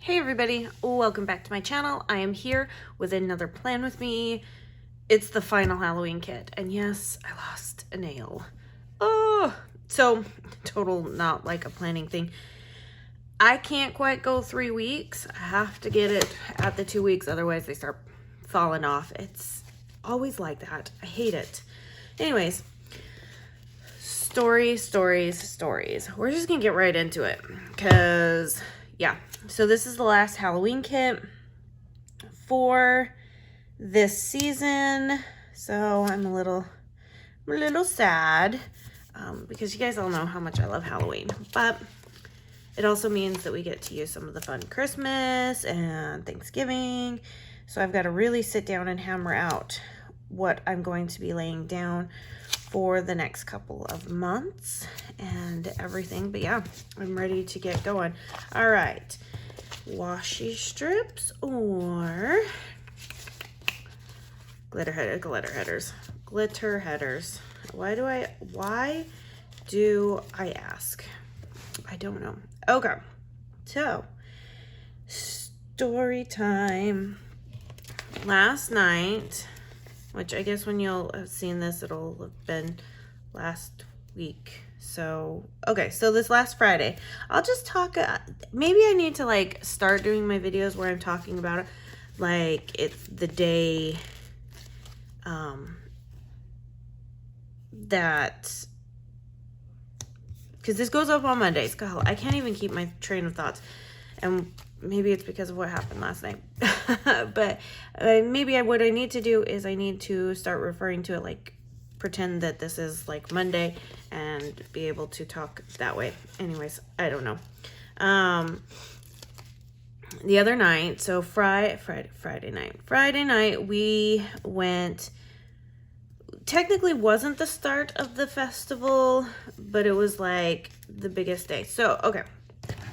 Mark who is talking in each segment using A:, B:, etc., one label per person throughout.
A: Hey everybody, welcome back to my channel. I am here with another plan with me. It's the final Halloween kit, and yes, I lost a nail. Oh, so total not like a planning thing. I can't quite go 3 weeks. I have to get it at the 2 weeks, otherwise they start falling off. It's always like that. I hate it. Anyways, stories. We're just gonna get right into it, because yeah. So this is the last Halloween kit for this season. So I'm a little sad because you guys all know how much I love Halloween, but it also means that we get to use some of the fun Christmas and Thanksgiving. So I've got to really sit down and hammer out what I'm going to be laying down for the next couple of months and everything. But yeah, I'm ready to get going. All right, washi strips or glitter headers. Why do I ask? I don't know. Okay, so story time. Last night, which I guess when you'll have seen this, it'll have been last week. So, okay, so this last Friday, I'll just talk, maybe I need to like start doing my videos where I'm talking about it, like it's the day, that, because this goes up on Mondays. God, I can't even keep my train of thoughts, and maybe it's because of what happened last night. But maybe what I need to do is I need to start referring to it, like pretend that this is like Monday and be able to talk that way. Anyways, I don't know. The other night, so Friday night, we went. Technically wasn't the start of the festival, but it was like the biggest day. So, okay,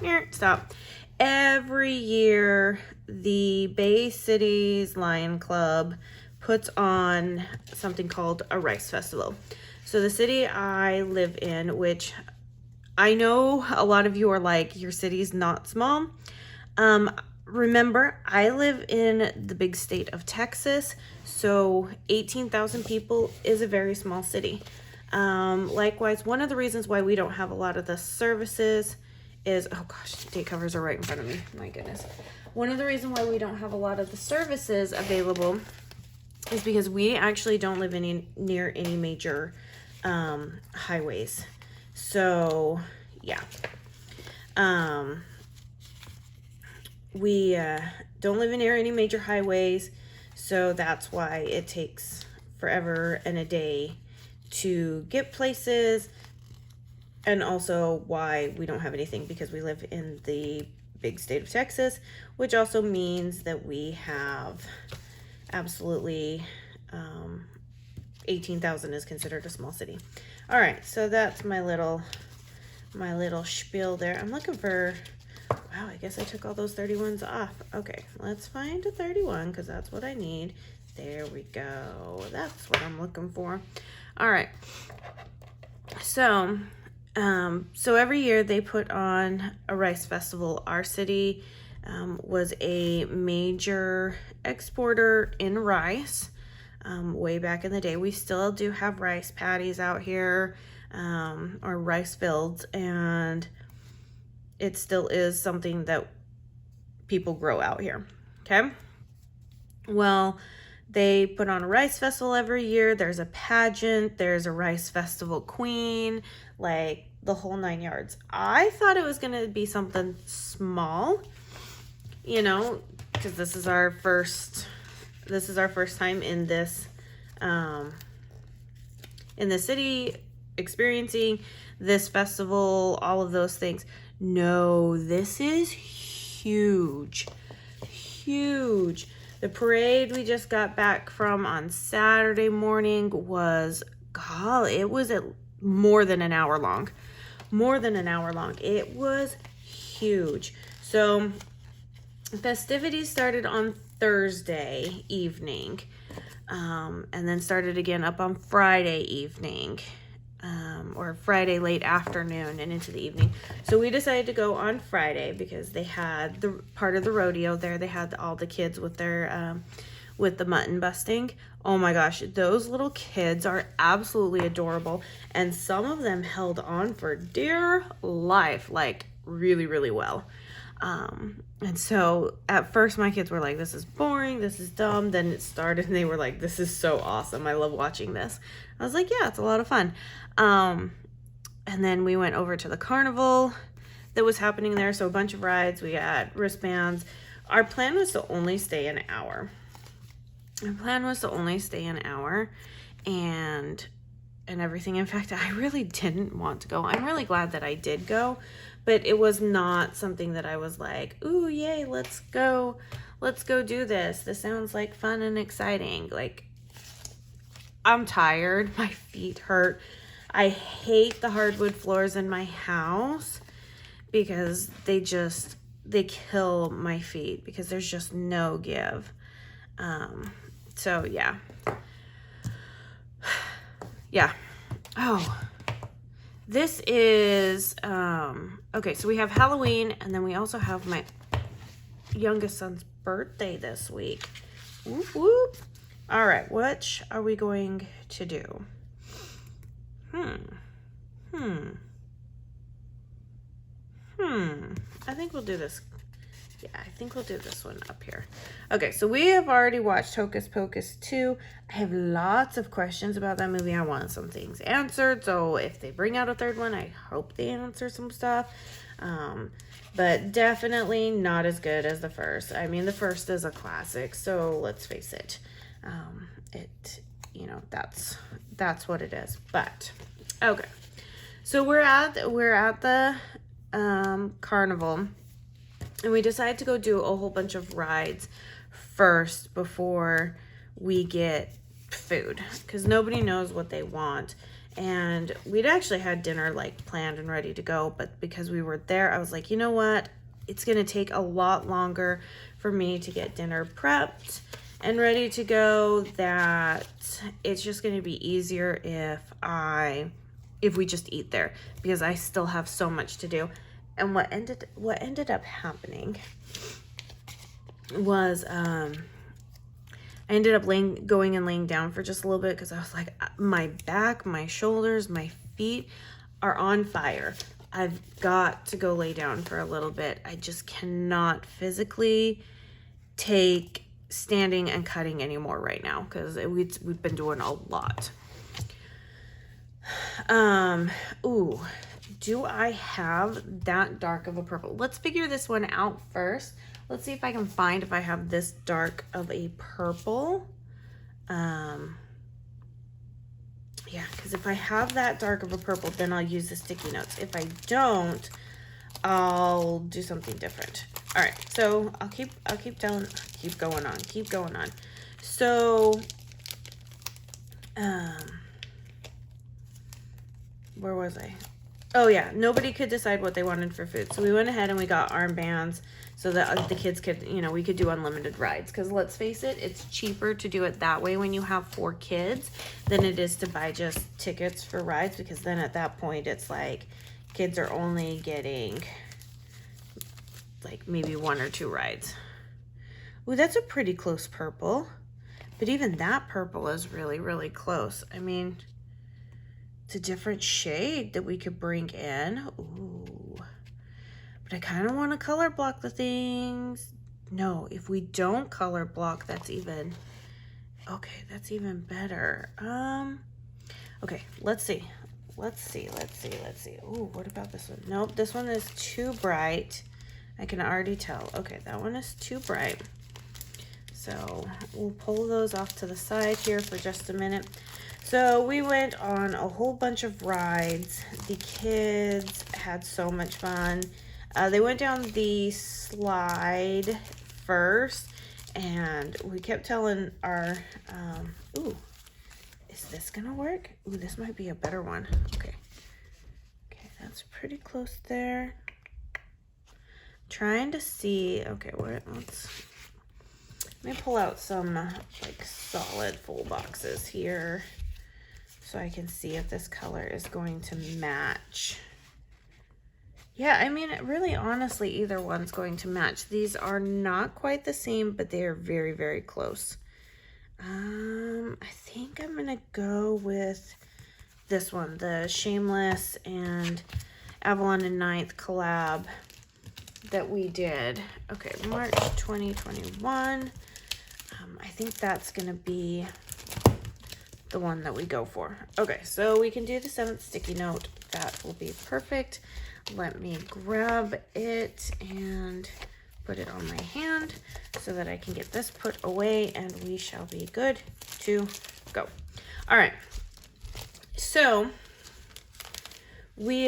A: here, stop. Every year, the Bay Cities Lion Club puts on something called a rice festival. So the city I live in, which I know a lot of you are like, your city's not small. Remember, I live in the big state of Texas, so 18,000 people is a very small city. Likewise, one of the reasons why we don't have a lot of the services is, oh gosh, date covers are right in front of me, my goodness. One of the reasons why we don't have a lot of the services available is because we actually don't live near any major highways. So, yeah. We don't live near any major highways, so that's why it takes forever and a day to get places, and also why we don't have anything, because we live in the big state of Texas, which also means that we have absolutely 18,000 is considered a small city. All right, so that's my little spiel there. I'm looking for, wow, I guess I took all those 31s off. Okay, let's find a 31 because that's what I need. There we go. That's what I'm looking for. All right. So, so every year they put on a rice festival. Our city was a major exporter in rice way back in the day. We still do have rice paddies out here, or rice fields, and it still is something that people grow out here. Okay. Well, they put on a rice festival every year. There's a pageant. There's a rice festival queen, like the whole 9 yards. I thought it was going to be something small, you know, because this is our first time in this, in the city, experiencing this festival, all of those things. No, this is huge. The parade we just got back from on Saturday morning was, it was more than an hour long. It was huge. So festivities started on Thursday evening, and then started again up on Friday evening. or Friday late afternoon and into the evening. So we decided to go on Friday because they had the part of the rodeo there. They had all the kids with their with the mutton busting. Oh my gosh, those little kids are absolutely adorable, and some of them held on for dear life, like really, really well. And so at first my kids were like, this is boring, this is dumb. Then it started and they were like, this is so awesome, I love watching this. I was like, yeah, it's a lot of fun. And then we went over to the carnival that was happening there. So a bunch of rides, we got wristbands. Our plan was to only stay an hour. And everything. In fact, I really didn't want to go. I'm really glad that I did go, but it was not something that I was like, ooh, yay, let's go do this. This sounds like fun and exciting. Like, I'm tired. My feet hurt. I hate the hardwood floors in my house because they kill my feet because there's just no give. So yeah. Yeah. Oh, this is, okay, so we have Halloween, and then we also have my youngest son's birthday this week. Whoop, whoop. All right, which are we going to do? I think we'll do this. Yeah, I think we'll do this one up here. Okay, so we have already watched Hocus Pocus 2. I have lots of questions about that movie. I want some things answered. So if they bring out a third one, I hope they answer some stuff. But definitely not as good as the first. I mean, the first is a classic, so let's face it. That's what it is. But okay, so we're at the carnival. And we decided to go do a whole bunch of rides first before we get food, because nobody knows what they want. And we'd actually had dinner like planned and ready to go, but because we were there, I was like, you know what? It's going to take a lot longer for me to get dinner prepped and ready to go, that it's just going to be easier if we just eat there, because I still have so much to do. And what ended up happening was I ended up going and laying down for just a little bit, because I was like, my back, my shoulders, my feet are on fire. I've got to go lay down for a little bit. I just cannot physically take standing and cutting anymore right now, because we've been doing a lot. Ooh. Do I have that dark of a purple? Let's figure this one out first. Let's see if I can find if I have this dark of a purple. Yeah, because if I have that dark of a purple, then I'll use the sticky notes. If I don't, I'll do something different. All right, so keep going on. So, where was I? Oh yeah, nobody could decide what they wanted for food. So we went ahead and we got armbands so that the kids could, we could do unlimited rides. Because let's face it, it's cheaper to do it that way when you have 4 kids than it is to buy just tickets for rides. Because then at that point, it's like kids are only getting like maybe 1 or 2 rides. Ooh, that's a pretty close purple. But even that purple is really, really close. I mean, it's a different shade that we could bring in. Ooh. But I kind of want to color block the things. No, if we don't color block, that's even better. Okay, let's see. Ooh, what about this one? Nope, this one is too bright. I can already tell. Okay, that one is too bright. So we'll pull those off to the side here for just a minute. So we went on a whole bunch of rides. The kids had so much fun. They went down the slide first, and we kept telling our, ooh, is this gonna work? Ooh, this might be a better one. Okay, that's pretty close there. Trying to see, okay, let me pull out some like solid full boxes here so I can see if this color is going to match. Yeah, I mean, really, honestly, either one's going to match. These are not quite the same, but they are very, very close. I think I'm gonna go with this one, the Shameless and Avalon and Ninth collab that we did. Okay, March 2021. I think that's gonna be the one that we go for. Okay, so we can do the 7th sticky note. That will be perfect. Let me grab it and put it on my hand so that I can get this put away and we shall be good to go. All right, so we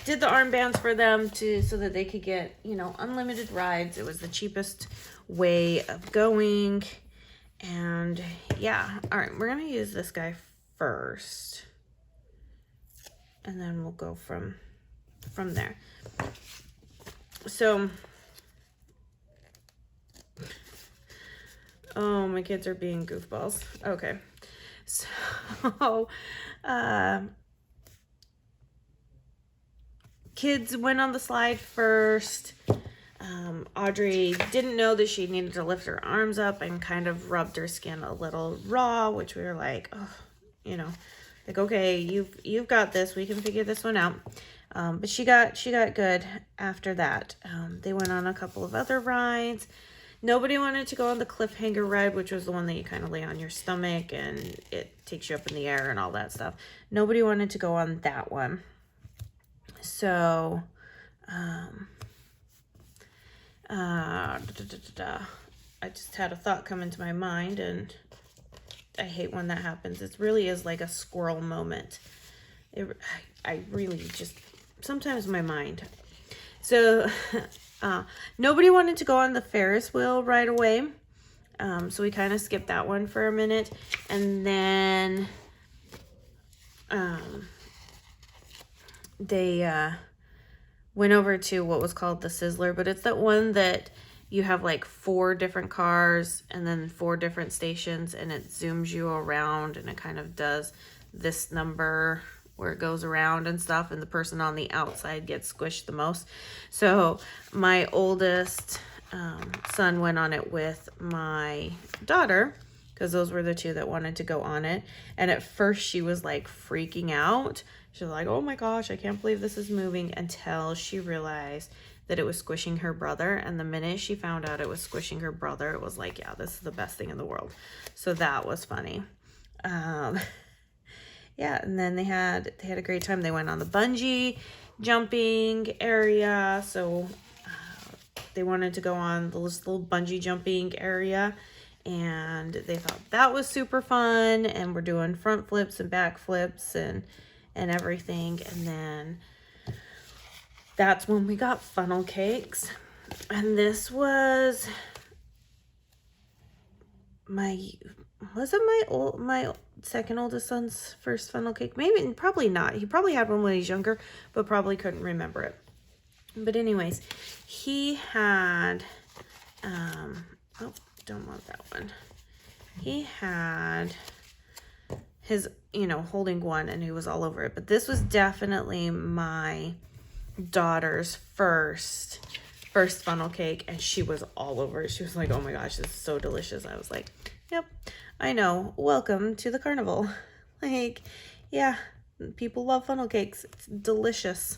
A: did the armbands for them so that they could get, you know, unlimited rides. It was the cheapest way of going. And yeah, all right, we're gonna use this guy first and then we'll go from there. So, oh, my kids are being goofballs. Okay, so kids went on the slide first. Audrey didn't know that she needed to lift her arms up and kind of rubbed her skin a little raw, which we were like, oh, you know, like, okay, you've got this. We can figure this one out. But she got good after that. They went on a couple of other rides. Nobody wanted to go on the cliffhanger ride, which was the one that you kind of lay on your stomach and it takes you up in the air and all that stuff. Nobody wanted to go on that one. So, I just had a thought come into my mind, and I hate when that happens. It really is like a squirrel moment. I really just, sometimes my mind. So nobody wanted to go on the Ferris wheel right away. So we kind of skipped that one for a minute. And then they went over to what was called the Sizzler, but it's that one that you have like 4 different cars and then 4 different stations, and it zooms you around and it kind of does this number where it goes around and stuff, and the person on the outside gets squished the most. So my oldest son went on it with my daughter because those were the 2 that wanted to go on it. And at first she was like freaking out. She was like, oh my gosh, I can't believe this is moving, until she realized that it was squishing her brother. And the minute she found out it was squishing her brother, it was like, yeah, this is the best thing in the world. So that was funny. Yeah, and then they had a great time. They went on the bungee jumping area. So they wanted to go on this little bungee jumping area, and they thought that was super fun. And we're doing front flips and back flips and everything. And then that's when we got funnel cakes. And this was my second oldest son's first funnel cake. Maybe, probably not. He probably had one when he was younger, but probably couldn't remember it. But anyways, he had, oh, don't want that one. He had his, you know, holding one, and he was all over it. But this was definitely my daughter's first funnel cake, and she was all over it. She was like, oh my gosh, this is so delicious. I was like, yep, I know. Welcome to the carnival. Like, yeah, people love funnel cakes. It's delicious.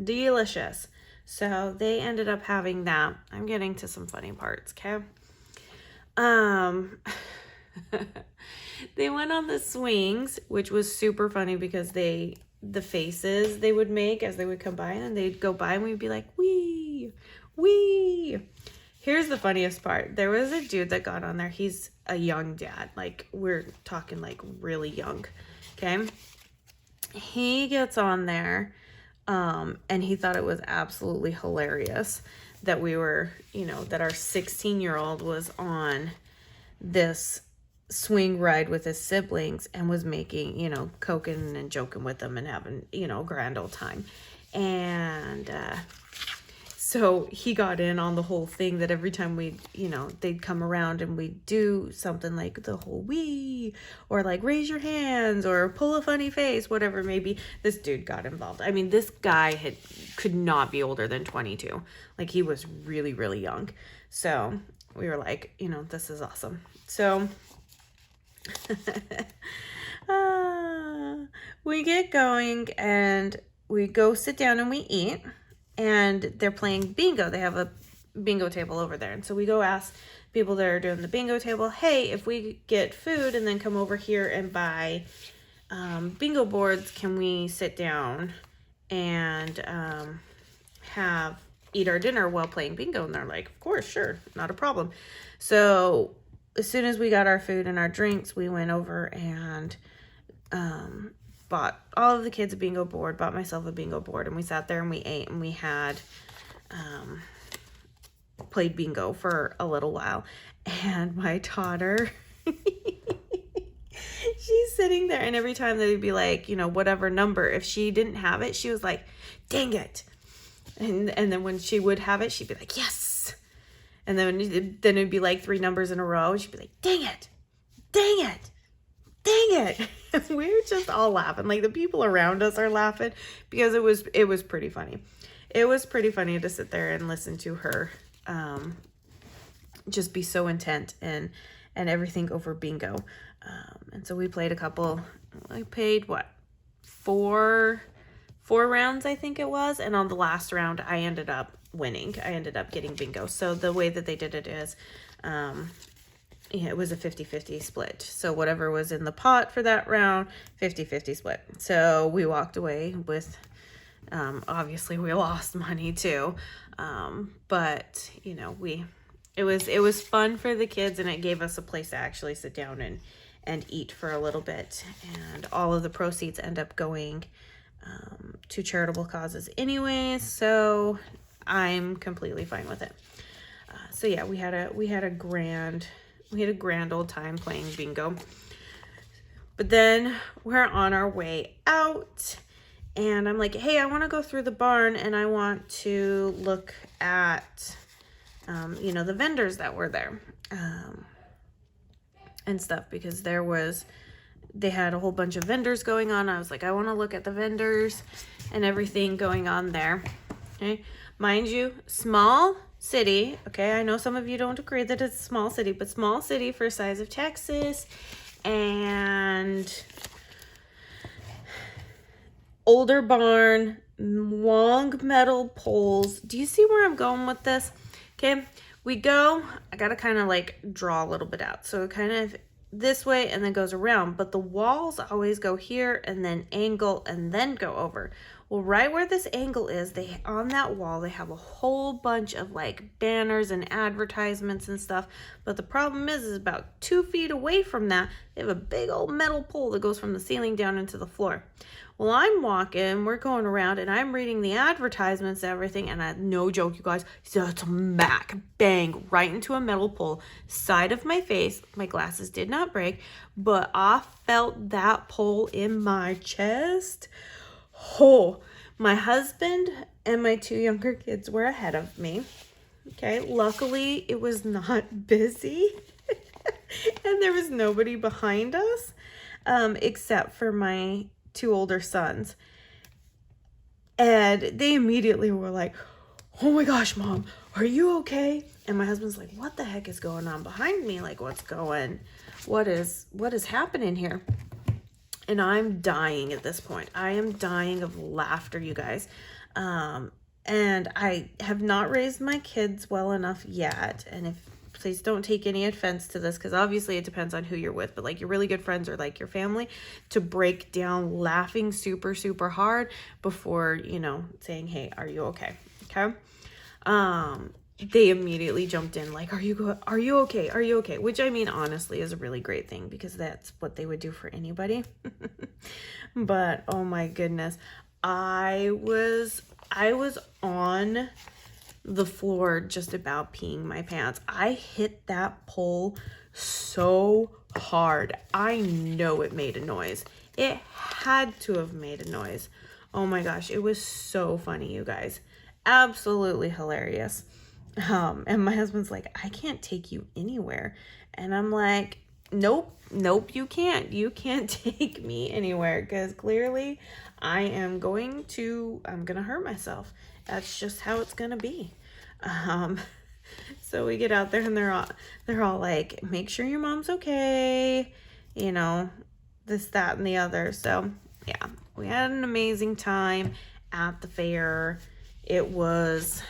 A: Delicious. So they ended up having that. I'm getting to some funny parts, okay? They went on the swings, which was super funny because the faces they would make as they would come by, and they'd go by and we'd be like, wee, wee. Here's the funniest part. There was a dude that got on there. He's a young dad. Like, we're talking like really young, okay? He gets on there, and he thought it was absolutely hilarious that we were, you know, that our 16-year-old was on this swing ride with his siblings and was making, you know, coking and joking with them and having, you know, a grand old time. And So he got in on the whole thing that every time we, they'd come around and we'd do something like the whole wee, or like raise your hands, or pull a funny face, whatever it may be. This dude got involved. I mean, this guy could not be older than 22. Like, he was really, really young. So we were like, this is awesome. So we get going and we go sit down and we eat. And they're playing bingo. They have a bingo table over there. And so we go ask people that are doing the bingo table, hey, if we get food and then come over here and buy bingo boards, can we sit down and eat our dinner while playing bingo? And they're like, of course, sure, not a problem. So as soon as we got our food and our drinks, we went over and bought all of the kids a bingo board, bought myself a bingo board, and we sat there and we ate and we had played bingo for a little while. And my daughter, she's sitting there, and every time they'd be like, whatever number, if she didn't have it, she was like, dang it. And then when she would have it, she'd be like, yes. And then it'd be like 3 numbers in a row, and she'd be like, dang it, dang it, dang it. We were just all laughing. Like, the people around us are laughing because it was pretty funny. It was pretty funny to sit there and listen to her just be so intent and everything over bingo. And so we played a couple. I played what, 4 rounds, I think it was. And on the last round, I ended up winning. I ended up getting bingo. So the way that they did it is, it was a 50-50 split. So whatever was in the pot for that round, 50-50 split. So we walked away with, obviously we lost money too. But it was fun for the kids, and it gave us a place to actually sit down and eat for a little bit. And all of the proceeds end up going, to charitable causes anyways. So I'm completely fine with it. So yeah, we had a grand old time playing bingo. But then we're on our way out, and I'm like, hey, I want to go through the barn and I want to look at, the vendors that were there, and stuff, because they had a whole bunch of vendors going on. I was like, I want to look at the vendors and everything going on there. Okay. Mind you, small city. Okay. I know some of you don't agree that it's a small city, but small city for size of Texas, and older barn, long metal poles. Do you see where I'm going with this? Okay. I gotta kind of like draw a little bit out. So kind of this way and then goes around, but the walls always go here and then angle and then go over. Well, right where this angle is, on that wall, they have a whole bunch of like banners and advertisements and stuff. But the problem is about 2 feet away from that, they have a big old metal pole that goes from the ceiling down into the floor. Well, I'm walking, we're going around, and I'm reading the advertisements and everything, and no joke, you guys, smack, bang, right into a metal pole, side of my face. My glasses did not break, but I felt that pole in my chest. Oh, my husband and my 2 younger kids were ahead of me. Okay, luckily it was not busy, and there was nobody behind us, except for my 2 older sons. And they immediately were like, oh my gosh, Mom, are you okay? And my husband's like, what the heck is going on behind me? Like, what is happening here? And I'm dying at this point. I am dying of laughter, you guys. And I have not raised my kids well enough yet. And please don't take any offense to this, because obviously it depends on who you're with, but like your really good friends or like your family, to break down laughing super, super hard before, saying, hey, are you okay? Okay. They immediately jumped in like, are you okay? Are you okay? Which, I mean, honestly is a really great thing, because that's what they would do for anybody. But oh my goodness, I was on the floor just about peeing my pants. I hit that pole so hard. I know it made a noise. It had to have made a noise. Oh my gosh, it was so funny, you guys. absolutely hilarious. And my husband's like, I can't take you anywhere. And I'm like, nope, you can't. You can't take me anywhere because clearly I'm going to hurt myself. That's just how it's going to be. So we get out there and they're all like, make sure your mom's okay, you know, this, that, and the other. So yeah, we had an amazing time at the fair. It was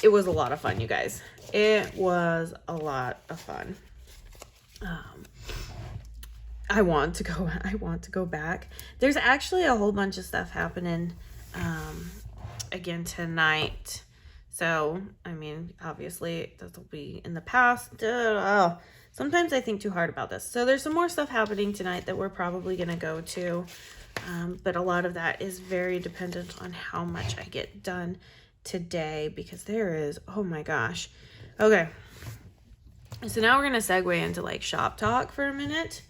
A: a lot of fun, you guys. It was a lot of fun. I want to go back. There's actually a whole bunch of stuff happening again tonight. So, I mean, obviously this will be in the past. Sometimes I think too hard about this. So there's some more stuff happening tonight that we're probably going to go to. But a lot of that is very dependent on how much I get done today, because there is, oh my gosh. Okay. So now we're going to segue into like shop talk for a minute.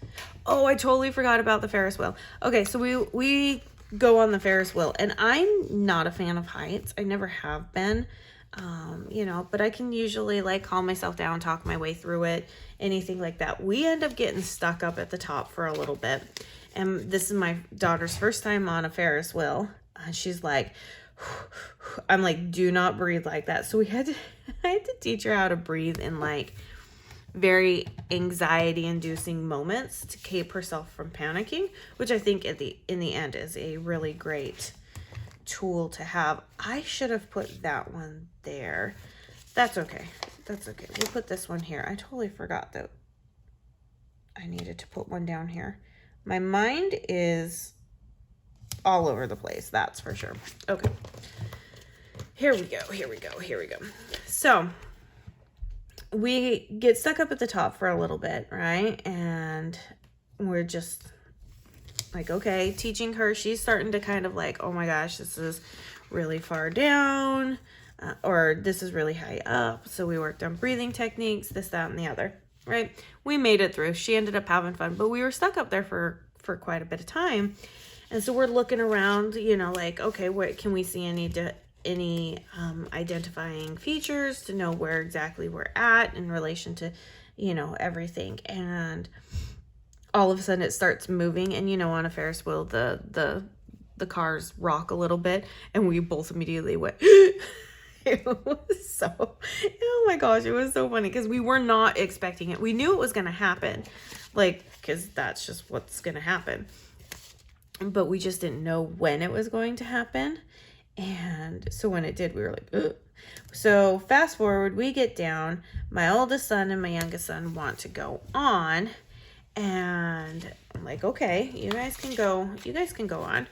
A: Oh, I totally forgot about the Ferris wheel. Okay, so we go on the Ferris wheel, and I'm not a fan of heights. I never have been. You know, but I can usually like calm myself down, talk my way through it, anything like that. We end up getting stuck up at the top for a little bit. And this is my daughter's first time on a Ferris wheel. And she's like, I'm like, do not breathe like that. So I had to teach her how to breathe in like very anxiety inducing moments to keep herself from panicking, which I think in the end is a really great tool to have. I should have put that one there. That's okay. We'll put this one here. I totally forgot that I needed to put one down here. My mind is all over the place, that's for sure. Okay. Here we go. So we get stuck up at the top for a little bit, right? And we're just like, okay, teaching her. She's starting to kind of like, oh my gosh, this is really far down, or this is really high up. So we worked on breathing techniques, this, that, and the other, right? We made it through. She ended up having fun, but we were stuck up there for quite a bit of time. And so we're looking around, you know, like, okay, what can we see any identifying features to know where exactly we're at in relation to, you know, everything. And all of a sudden it starts moving, and you know, on a Ferris wheel the cars rock a little bit, and we both immediately went it was so, oh my gosh, it was so funny because we were not expecting it. We knew it was going to happen, like, because that's just what's going to happen, but we just didn't know when it was going to happen. And so when it did, we were like, ugh. So fast forward, we get down. My oldest son and my youngest son want to go on. And I'm like, okay, you guys can go on.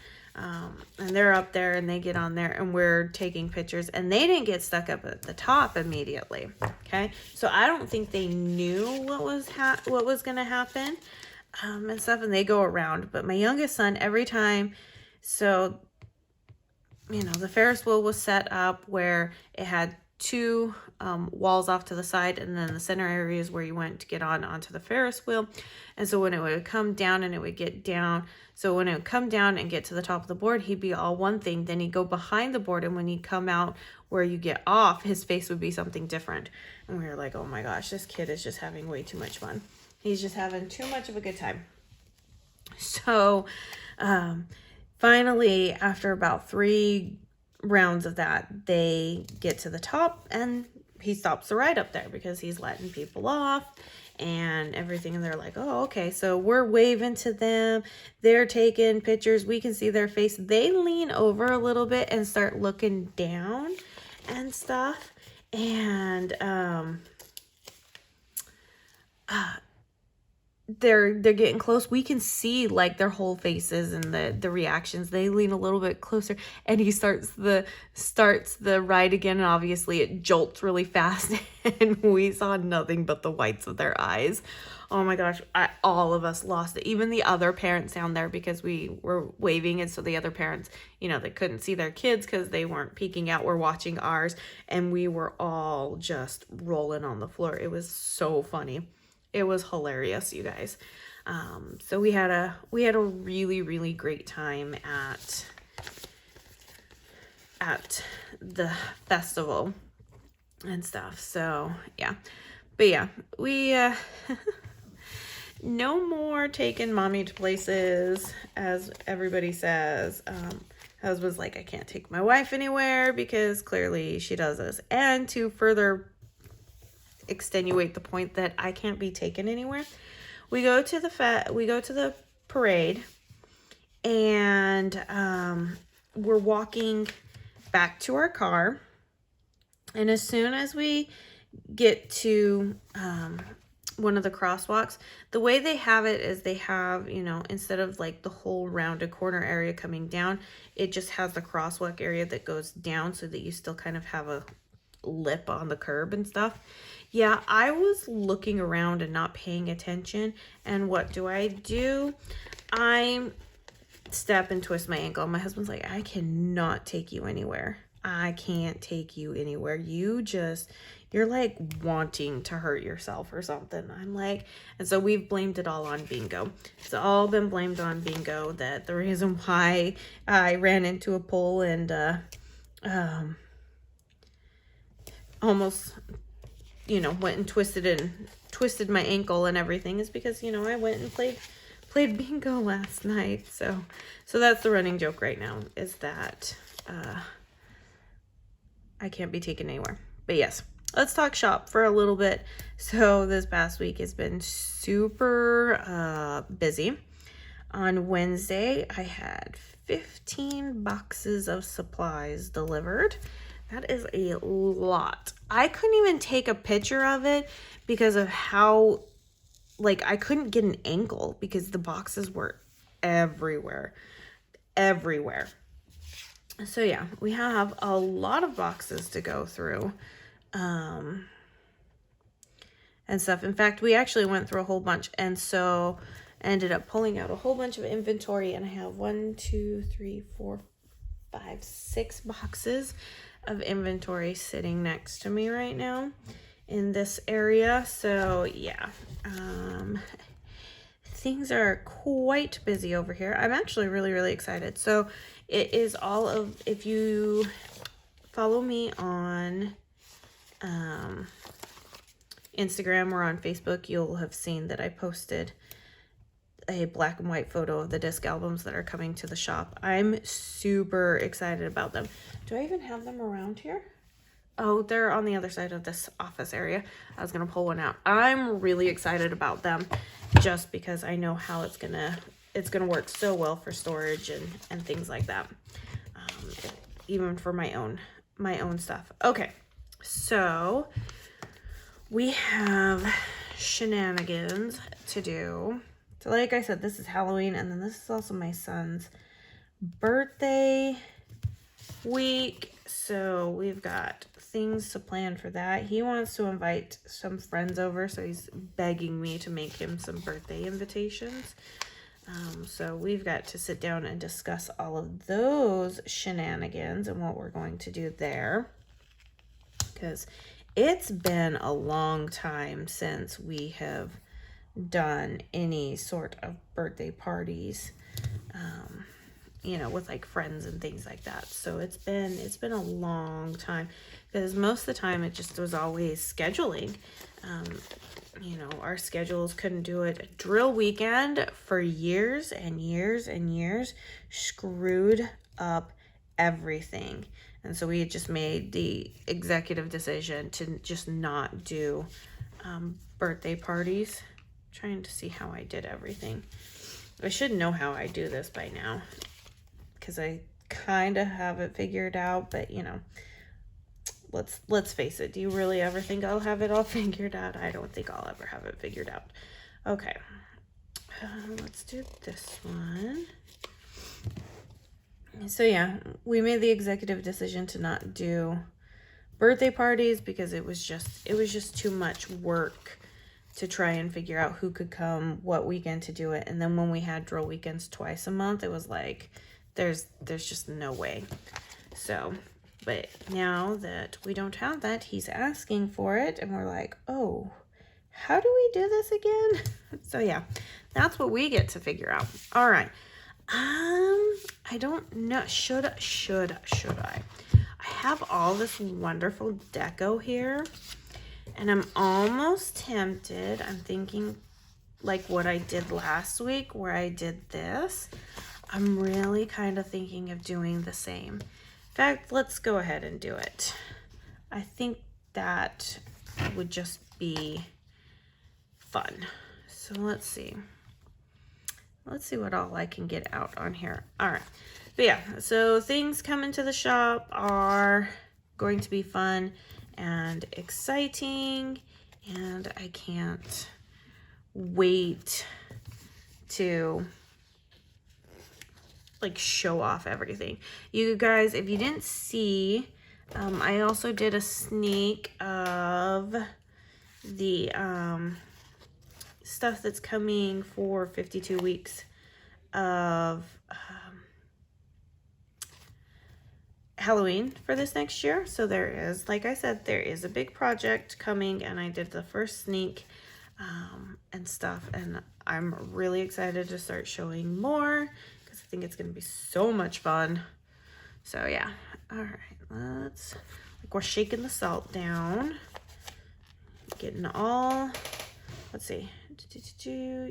A: And they're up there and they get on there and we're taking pictures, and they didn't get stuck up at the top immediately. Okay. So I don't think they knew what was going to happen, and stuff, and they go around. But my youngest son, every time, so, you know, the Ferris wheel was set up where it had two walls off to the side, and then the center area is where you went to get onto the Ferris wheel. And so when it would come down and it would get down, so when it would come down and get to the top of the board, he'd be all one thing. Then he'd go behind the board, and when he'd come out where you get off, his face would be something different. And we were like, oh my gosh, this kid is just having way too much fun. He's just having too much of a good time. So finally, after about 3 rounds of that, they get to the top, and he stops the ride up there because he's letting people off and everything. And they're like, oh, okay. So we're waving to them. They're taking pictures. We can see their face. They lean over a little bit and start looking down and stuff. And they're getting close. We can see like their whole faces and the reactions. They lean a little bit closer, and he starts the ride again, and obviously it jolts really fast, and we saw nothing but the whites of their eyes. Oh my gosh, all of us lost it. Even the other parents down there, because we were waving, and so the other parents, you know, they couldn't see their kids because they weren't peeking out, were watching ours, and we were all just rolling on the floor. It was so funny. It was hilarious, you guys. So we had a really, really great time at the festival and stuff. So yeah, but yeah, we no more taking mommy to places, as everybody says. Husband's like, I can't take my wife anywhere because clearly she does this. And to further extenuate the point that I can't be taken anywhere, we go to the parade, and we're walking back to our car. And as soon as we get to one of the crosswalks, the way they have it is they have, you know, instead of like the whole rounded corner area coming down, it just has the crosswalk area that goes down so that you still kind of have a lip on the curb and stuff. Yeah, I was looking around and not paying attention, and what do? I step and twist my ankle. My husband's like, I cannot take you anywhere. I can't take you anywhere. You're like wanting to hurt yourself or something. I'm like, and so we've blamed it all on bingo. It's all been blamed on bingo, that the reason why I ran into a pole and almost, you know, went and twisted my ankle and everything is because, you know, I went and played bingo last night. So that's the running joke right now, is that I can't be taken anywhere. But yes, let's talk shop for a little bit. So this past week has been super busy. On Wednesday, I had 15 boxes of supplies delivered. That is a lot. I couldn't even take a picture of it because of how, like, I couldn't get an angle because the boxes were everywhere. So yeah, we have a lot of boxes to go through and stuff. In fact, we actually went through a whole bunch, and so ended up pulling out a whole bunch of inventory, and I have 6 boxes of inventory sitting next to me right now in this area. So yeah, things are quite busy over here. I'm actually really excited. So it is all of, if you follow me on Instagram or on Facebook, you'll have seen that I posted a black and white photo of the disc albums that are coming to the shop. I'm super excited about them. Do I even have them around here? Oh, they're on the other side of this office area. I was gonna pull one out. I'm really excited about them just because I know how it's gonna work so well for storage and things like that. Even for my own stuff. Okay, so we have shenanigans to do. So like I said, this is Halloween, and then this is also my son's birthday week. So we've got things to plan for that. He wants to invite some friends over, so he's begging me to make him some birthday invitations. So we've got to sit down and discuss all of those shenanigans and what we're going to do there. Because it's been a long time since we have done any sort of birthday parties, you know, with like friends and things like that. So it's been a long time, because most of the time it just was always scheduling. You know, our schedules couldn't do it. A drill weekend for years and years and years screwed up everything. And so we had just made the executive decision to just not do birthday parties. Trying to see how I did everything. I should know how I do this by now, because I kind of have it figured out, but you know, let's face it. Do you really ever think I'll have it all figured out? I don't think I'll ever have it figured out. Okay, let's do this one. So yeah, we made the executive decision to not do birthday parties because it was just too much work to try and figure out who could come, what weekend to do it. And then when we had drill weekends twice a month, it was like, there's just no way. So, but now that we don't have that, he's asking for it, and we're like, oh, how do we do this again? So yeah, that's what we get to figure out. All right. I don't know. Should I? I have all this wonderful deco here, and I'm almost tempted. I'm thinking like what I did last week where I did this. I'm really kind of thinking of doing the same. In fact, let's go ahead and do it. I think that would just be fun. So let's see. Let's see what all I can get out on here. All right. But yeah, so things coming to the shop are going to be fun and exciting, and I can't wait to like show off everything. You guys, if you didn't see, I also did a sneak of the stuff that's coming for 52 weeks of Halloween for this next year. So there is, like I said, there is a big project coming, and I did the first sneak and stuff, and I'm really excited to start showing more because I think it's going to be so much fun. So yeah, all right, let's, like, we're shaking the salt down, getting all, let's see,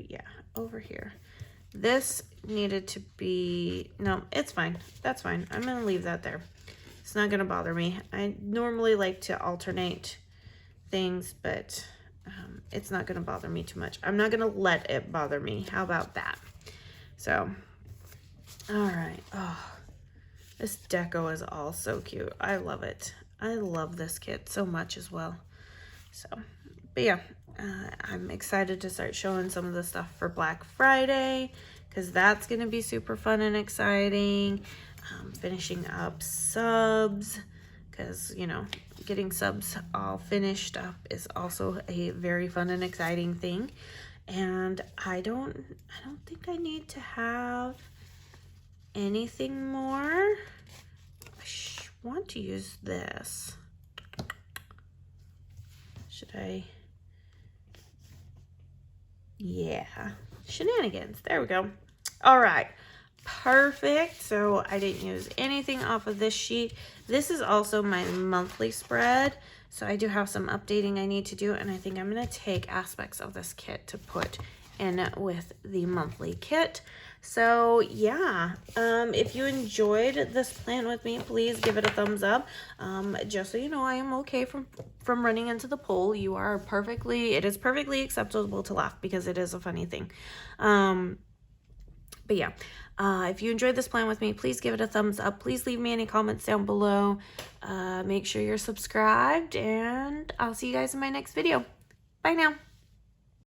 A: yeah, over here. This needed to be, no, it's fine, that's fine, I'm gonna leave that there. It's not gonna bother me. I normally like to alternate things, but it's not gonna bother me too much. I'm not gonna let it bother me. How about that? So, all right. Oh, this deco is all so cute. I love it. I love this kit so much as well. So, but yeah, I'm excited to start showing some of the stuff for Black Friday, because that's gonna be super fun and exciting. Finishing up subs, because, you know, getting subs all finished up is also a very fun and exciting thing. And I don't think I need to have anything more. I want to use this. Should I? Yeah, shenanigans. There we go. All right. Perfect. So I didn't use anything off of this sheet. This is also my monthly spread, so I do have some updating I need to do, and I think I'm going to take aspects of this kit to put in with the monthly kit. So yeah, if you enjoyed this plan with me, please give it a thumbs up. Just so you know, I am okay from running into the pole. You are it is perfectly acceptable to laugh, because it is a funny thing. But yeah, if you enjoyed this plan with me, please give it a thumbs up. Please leave me any comments down below. Make sure you're subscribed, and I'll see you guys in my next video. Bye now.